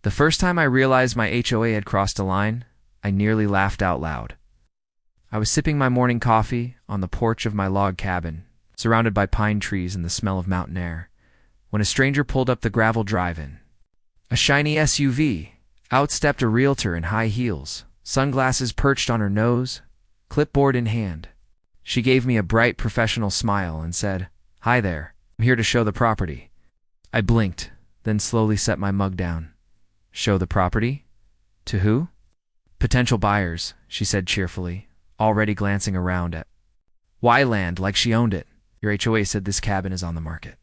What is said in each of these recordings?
The first time I realized my HOA had crossed a line, I nearly laughed out loud. I was sipping my morning coffee on the porch of my log cabin, surrounded by pine trees and the smell of mountain air, when a stranger pulled up the gravel drive-in. A shiny SUV. Out stepped a realtor in high heels, sunglasses perched on her nose, clipboard in hand. She gave me a bright professional smile and said, "Hi there, I'm here to show the property." I blinked, then slowly set my mug down. "Show the property? To who?" "Potential buyers," she said cheerfully, already glancing around at Y-land like she owned it. "Your HOA said this cabin is on the market."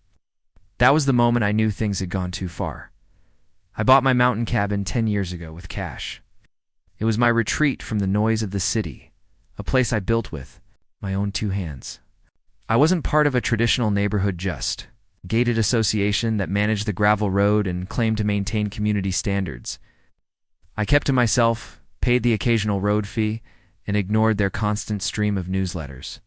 That was the moment I knew things had gone too far. I bought my mountain cabin 10 years ago with cash. It was my retreat from the noise of the city, a place I built with my own 2 hands. I wasn't part of a traditional neighborhood just gated association that managed the gravel road and claimed to maintain community standards. I kept to myself, paid the occasional road fee, and ignored their constant stream of newsletters,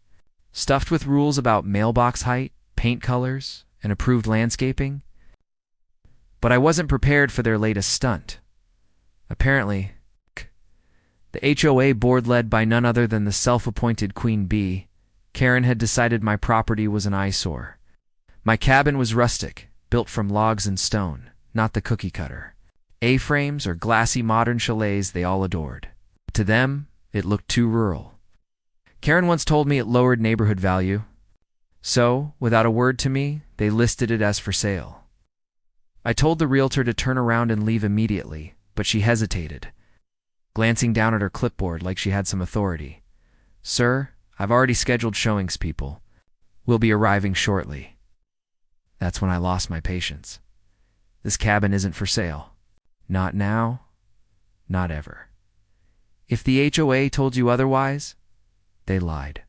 stuffed with rules about mailbox height, paint colors, and approved landscaping. But I wasn't prepared for their latest stunt. Apparently, the HOA board led by none other than the self-appointed Queen Bee, Karen, had decided my property was an eyesore. My cabin was rustic, built from logs and stone, not the cookie cutter A-frames or glassy modern chalets they all adored. To them, it looked too rural. Karen once told me it lowered neighborhood value. So, without a word to me, they listed it as for sale. I told the realtor to turn around and leave immediately, but she hesitated, glancing down at her clipboard like she had some authority. "Sir, I've already scheduled showings, people. We'll be arriving shortly." That's when I lost my patience. This cabin isn't for sale. Not now, not ever. If the HOA told you otherwise, they lied.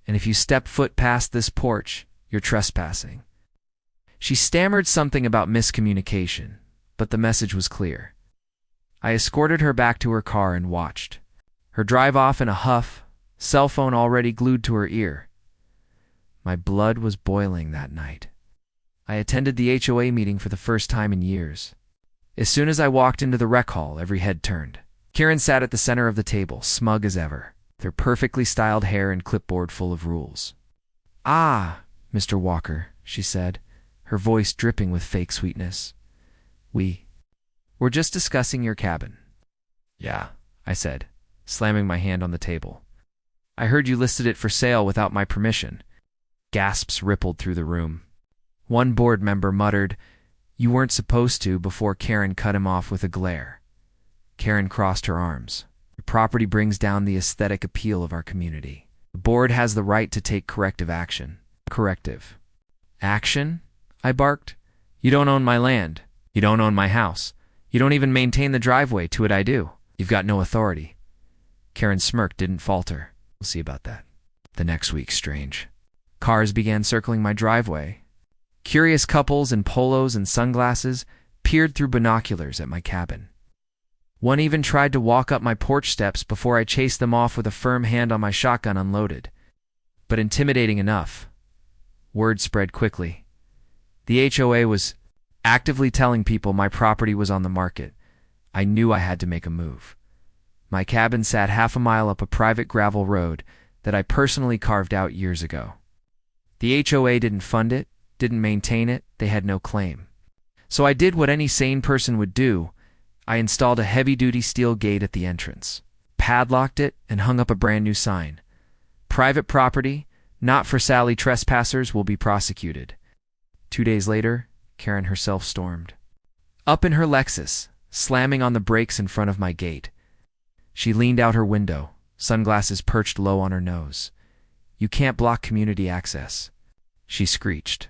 And if you step foot past this porch, you're trespassing. She stammered something about miscommunication, but the message was clear. I escorted her back to her car and watched her drive off in a huff, cell phone already glued to her ear. My blood was boiling that night. I attended the HOA meeting for the first time in years. As soon as I walked into the rec hall, every head turned. Karen sat at the center of the table, smug as ever, their perfectly styled hair and clipboard full of rules. "Ah, Mr. Walker," she said, her voice dripping with fake sweetness. We're just discussing your cabin." "Yeah," I said, slamming my hand on the table. "I heard you listed it for sale without my permission." Gasps rippled through the room. One board member muttered, "You weren't supposed to," before Karen cut him off with a glare. Karen crossed her arms. "Your property brings down the aesthetic appeal of our community. The board has the right to take corrective action." "Corrective action?" I barked. "You don't own my land. You don't own my house. You don't even maintain the driveway to it I do. You've got no authority." Karen's smirk didn't falter. "We'll see about that." The next week, strange. Cars began circling my driveway. Curious couples in polos and sunglasses peered through binoculars at my cabin. One even tried to walk up my porch steps before I chased them off with a firm hand on my shotgun unloaded. But intimidating enough. Word spread quickly. The HOA was actively telling people my property was on the market. I knew I had to make a move. My cabin sat half a mile up a private gravel road that I personally carved out years ago. The HOA didn't fund it, didn't maintain it, they had no claim. So I did what any sane person would do. I installed a heavy-duty steel gate at the entrance, padlocked it, and hung up a brand new sign. "Private property, not for Sally trespassers, will be prosecuted." 2 days later, Karen herself stormed up in her Lexus, slamming on the brakes in front of my gate. She leaned out her window, sunglasses perched low on her nose. "You can't block community access," she screeched.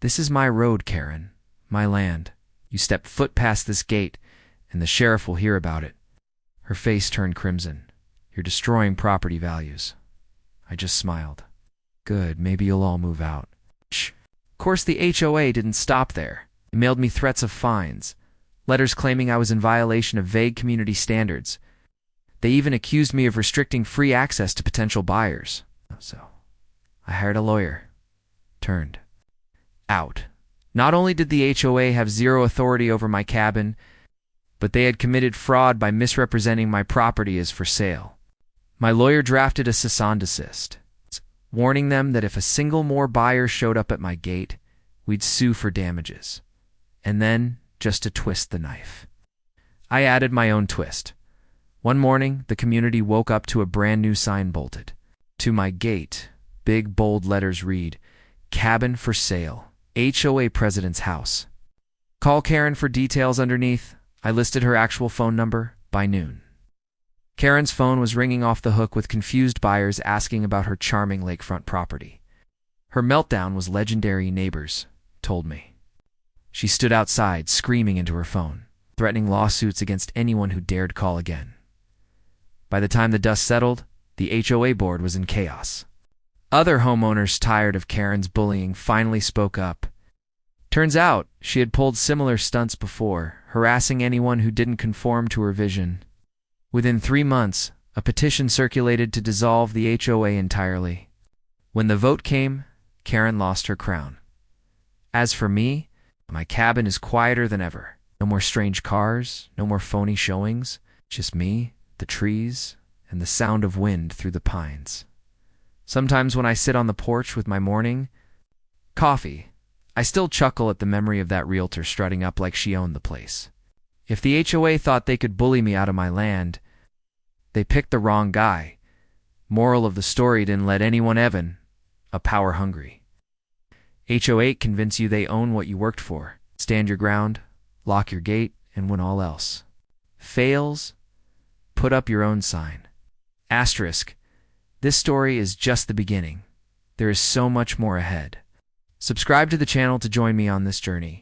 "This is my road, Karen, my land. You step foot past this gate, and the sheriff will hear about it." Her face turned crimson. "You're destroying property values." I just smiled. "Good, maybe you'll all move out." Shh. Of course, the HOA didn't stop there. It mailed me threats of fines, letters claiming I was in violation of vague community standards. They even accused me of restricting free access to potential buyers. So, I hired a lawyer. Turned out. Not only did the HOA have zero authority over my cabin, but they had committed fraud by misrepresenting my property as for sale. My lawyer drafted a cease and desist, warning them that if a single more buyer showed up at my gate, we'd sue for damages. And then, just to twist the knife, I added my own twist. One morning, the community woke up to a brand new sign bolted to my gate. Big, bold letters read, "Cabin for sale, HOA President's house." Call Karen for details underneath. I listed her actual phone number by noon. Karen's phone was ringing off the hook with confused buyers asking about her charming lakefront property. Her meltdown was legendary, neighbors told me. She stood outside, screaming into her phone, threatening lawsuits against anyone who dared call again. By the time the dust settled, the HOA board was in chaos. Other homeowners, tired of Karen's bullying, finally spoke up. Turns out, she had pulled similar stunts before, harassing anyone who didn't conform to her vision. Within 3 months, a petition circulated to dissolve the HOA entirely. When the vote came, Karen lost her crown. As for me, my cabin is quieter than ever. No more strange cars, no more phony showings, just me, the trees, and the sound of wind through the pines. Sometimes when I sit on the porch with my morning coffee, I still chuckle at the memory of that realtor strutting up like she owned the place. If the HOA thought they could bully me out of my land, they picked the wrong guy. Moral of the story: didn't let anyone even a power hungry. HOA convince you they own what you worked for. Stand your ground, lock your gate, and when all else fails, put up your own sign. Asterisk. This story is just the beginning. There is so much more ahead. Subscribe to the channel to join me on this journey.